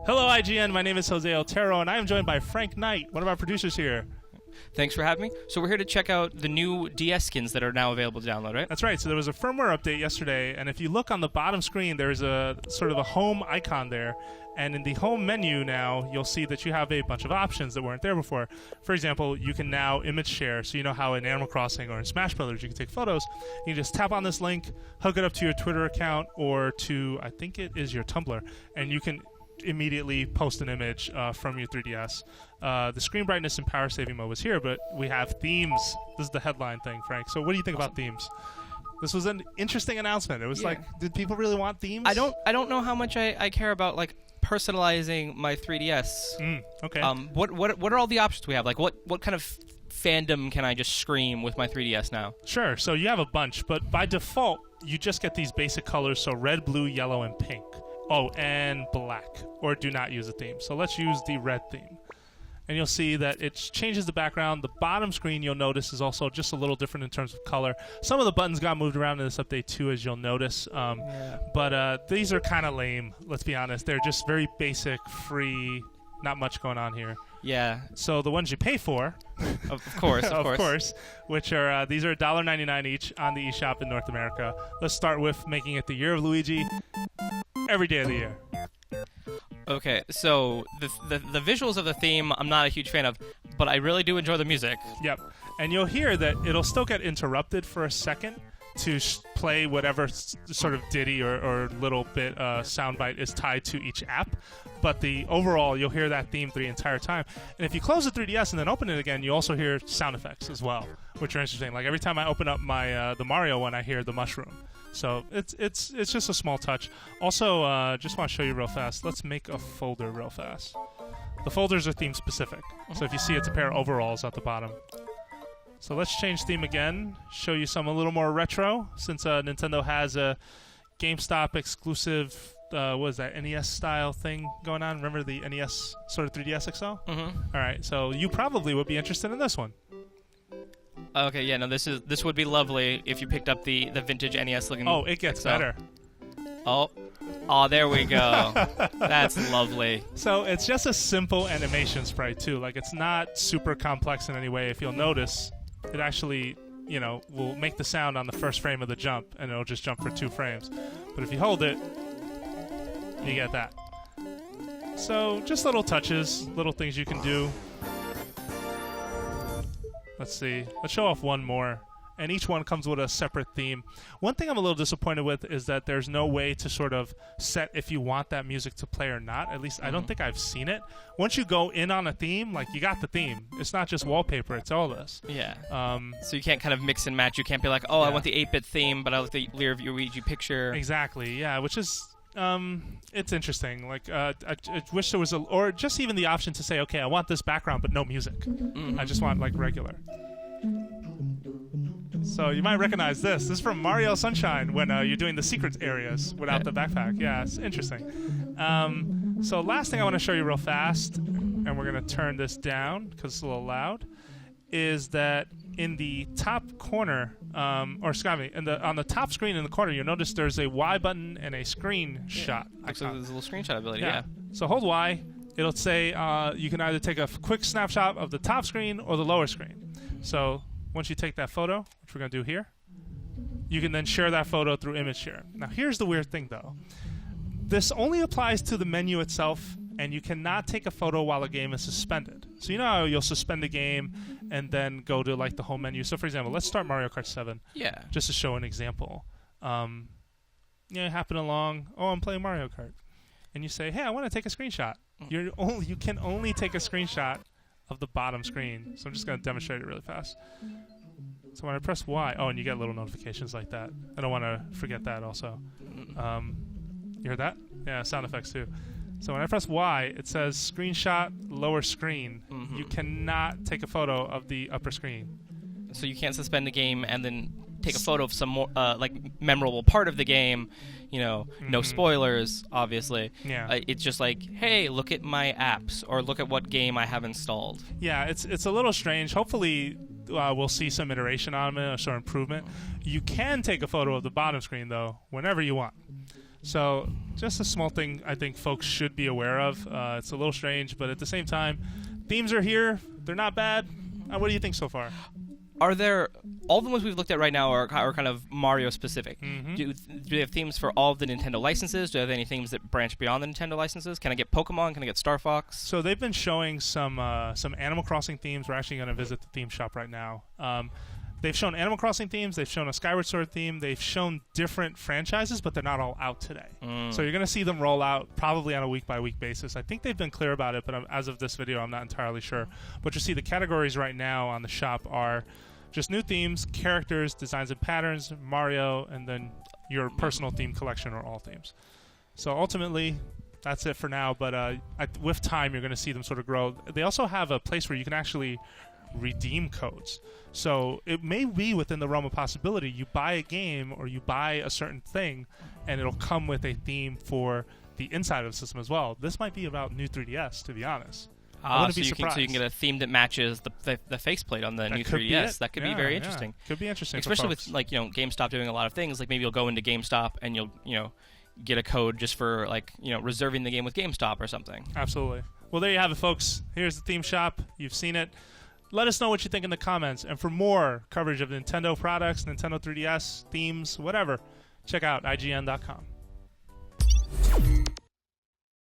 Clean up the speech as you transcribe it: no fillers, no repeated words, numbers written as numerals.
Hello, IGN. My name is Jose Otero, and I am joined by Frank Knight, one of our producers here. Thanks for having me. So we're here to check out the new DS skins that are now available to download, right? That's right. So there was a firmware update yesterday, and if you look on the bottom screen, there's a sort of a home icon there. And in the home menu now, you'll see that you have a bunch of options that weren't there before. For example, you can now image share. So you know how in Animal Crossing or in Smash Brothers you can take photos. You can just tap on this link, hook it up to your Twitter account or to, I think it is your Tumblr, and you can immediately post an image from your 3DS. The screen brightness and power saving mode was here, but we have themes. This is the headline thing, Frank. So what do you think about themes? This was an interesting announcement. It was like, did people really want themes? I don't know how much I care about like personalizing my 3DS. Okay. What are all the options we have? Like what kind of fandom can I just scream with my 3DS now? Sure. So you have a bunch, but by default you just get these basic colors. So red, blue, yellow, and pink. Oh, and black, or do not use a theme. So let's use the red theme. And you'll see that it changes the background. The bottom screen, you'll notice, is also just a little different in terms of color. Some of the buttons got moved around in this update, too, as you'll notice. But these are kind of lame, let's be honest. They're just very basic, free, not much going on here. Yeah. So the ones you pay for, of course, of course, which are these are $1.99 each on the eShop in North America. Let's start with making it the Year of Luigi. Every day of the year. Okay, so the visuals of the theme I'm not a huge fan of, but I really do enjoy the music. Yep. And you'll hear that it'll still get interrupted for a second to play whatever sort of ditty or little bit soundbite is tied to each app. But the overall, you'll hear that theme the entire time. And if you close the 3DS and then open it again, you also hear sound effects as well, which are interesting. Like every time I open up my the Mario one, I hear the mushroom. So it's just a small touch. Also, just want to show you real fast. Let's make a folder real fast. The folders are theme specific. So if you see, it's a pair of overalls at the bottom. So let's change theme again. Show you some a little more retro, since Nintendo has a GameStop exclusive, what is that, NES style thing going on? Remember the NES sort of 3DS XL? Mm-hmm. All right, so you probably would be interested in this one. Okay, yeah, no, this would be lovely if you picked up the vintage NES looking. Oh, it gets better. Oh, there we go. That's lovely. So it's just a simple animation sprite too. Like it's not super complex in any way. If you'll notice, it actually, will make the sound on the first frame of the jump, and it'll just jump for 2 frames. But if you hold it, you get that. So just little touches, little things you can do. Let's see. Let's show off one more. And each one comes with a separate theme. One thing I'm a little disappointed with is that there's no way to sort of set if you want that music to play or not. At least I don't think I've seen it. Once you go in on a theme, like you got the theme. It's not just wallpaper, it's all this. Yeah. So you can't kind of mix and match. You can't be like, I want the 8-bit theme, but I like the Luigi picture. Exactly, yeah, which is... it's interesting. Like, I wish there was or just even the option to say, okay, I want this background, but no music. I just want like regular. So you might recognize this. This is from Mario Sunshine when you're doing the secret areas without the backpack. Yeah, it's interesting. So last thing I want to show you real fast, and we're gonna turn this down because it's a little loud, is that in the top corner, on the top screen in the corner, you'll notice there's a Y button and a screenshot. Looks like there's a little screenshot ability, yeah. So hold Y. It'll say you can either take a quick snapshot of the top screen or the lower screen. So once you take that photo, which we're going to do here, you can then share that photo through image share. Now here's the weird thing, though. This only applies to the menu itself, and you cannot take a photo while a game is suspended. So you know how you'll suspend the game and then go to like the home menu. So for example, let's start Mario Kart 7. Yeah. Just to show an example. Happen along. Oh, I'm playing Mario Kart, and you say, "Hey, I want to take a screenshot." You can only take a screenshot of the bottom screen. So I'm just going to demonstrate it really fast. So when I press Y, and you get little notifications like that. I don't want to forget that also. You heard that? Yeah, sound effects too. So when I press Y, it says screenshot lower screen. You cannot take a photo of the upper screen. So you can't suspend the game and then take a photo of some more memorable part of the game. No spoilers, obviously. Yeah. It's just like, hey, look at my apps, or look at what game I have installed. Yeah, it's a little strange. Hopefully we'll see some iteration on it or some improvement. You can take a photo of the bottom screen, though, whenever you want. So just a small thing I think folks should be aware of. It's a little strange, but at the same time, themes are here. They're not bad. What do you think so far? Are there all the ones we've looked at right now are kind of Mario specific? Mm-hmm. Do they have themes for all of the Nintendo licenses? Do they have any themes that branch beyond the Nintendo licenses? Can I get Pokemon? Can I get Star Fox? So they've been showing some Animal Crossing themes. We're actually going to visit the theme shop right now. They've shown Animal Crossing themes. They've shown a Skyward Sword theme. They've shown different franchises, but they're not all out today. So you're going to see them roll out probably on a week-by-week basis. I think they've been clear about it, but as of this video, I'm not entirely sure. But you see the categories right now on the shop are just new themes, characters, designs and patterns, Mario, and then your personal theme collection or all themes. So ultimately, that's it for now. But with time, you're going to see them sort of grow. They also have a place where you can actually redeem codes. So it may be within the realm of possibility. You buy a game or you buy a certain thing, and it'll come with a theme for the inside of the system as well. This might be about new 3DS, to be honest. I wouldn't be surprised. So you can get a theme that matches the faceplate on the new 3DS. That could be very interesting. Could be interesting, especially with GameStop doing a lot of things. Like maybe you'll go into GameStop and you'll get a code just for reserving the game with GameStop or something. Absolutely. Well, there you have it, folks. Here's the theme shop. You've seen it. Let us know what you think in the comments. And for more coverage of Nintendo products, Nintendo 3DS themes, whatever, check out IGN.com.